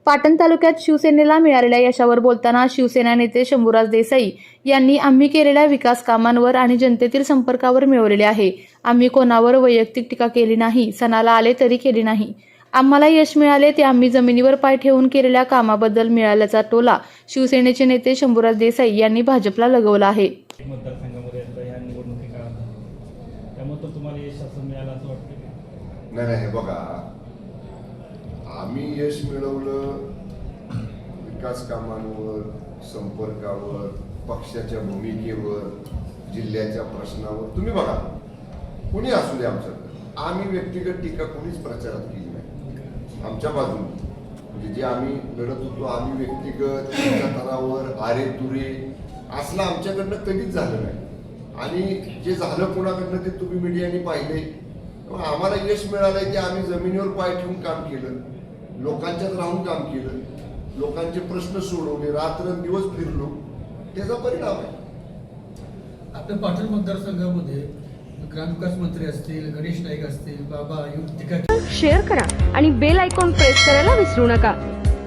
पाटण तालुक्यात शिवसेनेला मिळालेल्या यशावर बोलताना शिवसेना नेते शंभूराज देसाई यांनी आम्ही केलेल्या विकास कामांवर आणि जनतेतील संपर्कावर मिळवलेले आहे. आम्ही कोणावर वैयक्तिक टीका केली नाही, सणाला आले तरी केली नाही. आम्हाला यश मिळाले ते आम्ही जमिनीवर पाय ठेवून केलेल्या कामाबद्दल मिळाल्याचा टोला शिवसेनेचे नेते शंभूराज देसाई यांनी भाजपला लगावला आहे. मतदारसंघामध्ये ह्या निवडणुकी काळात त्यामुळे तर तुम्हाला यश असं मिळालं असं वाटतं? नाही, बघा, आम्ही यश मिळवलं विकास कामांवर, संपर्कावर, पक्षाच्या भूमिकेवर, जिल्ह्याच्या प्रश्नावर. तुम्ही बघा, कोणी असू दे आमच्याकडे, आम्ही व्यक्तिगत टीका कोणीच प्रचारात केली नाही. आमच्या बाजूने म्हणजे जे आम्ही लढत होतो, आम्ही व्यक्तिगत तरावर आरे तुरे असलं आमच्याकडनं कधीच झालं नाही. आणि जे झालं कोणाकडनं ते तुम्ही मीडियाने पाहिले. आम्हाला यश मिळालंय की आम्ही जमिनीवर पाय ठेवून काम केलं, लोकांच्यात राहून काम केलं, लोकांचे प्रश्न सोडवले, रात्रंदिवस फिरलो, त्याचा परिणाम आहे. आपल्या पाटण मतदारसंघामध्ये ग्रामविकास मंत्री असतील, गणेश नाईक असतील, बाबा शेअर करा आणि बेल आयकॉन प्रेस करायला विसरू नका.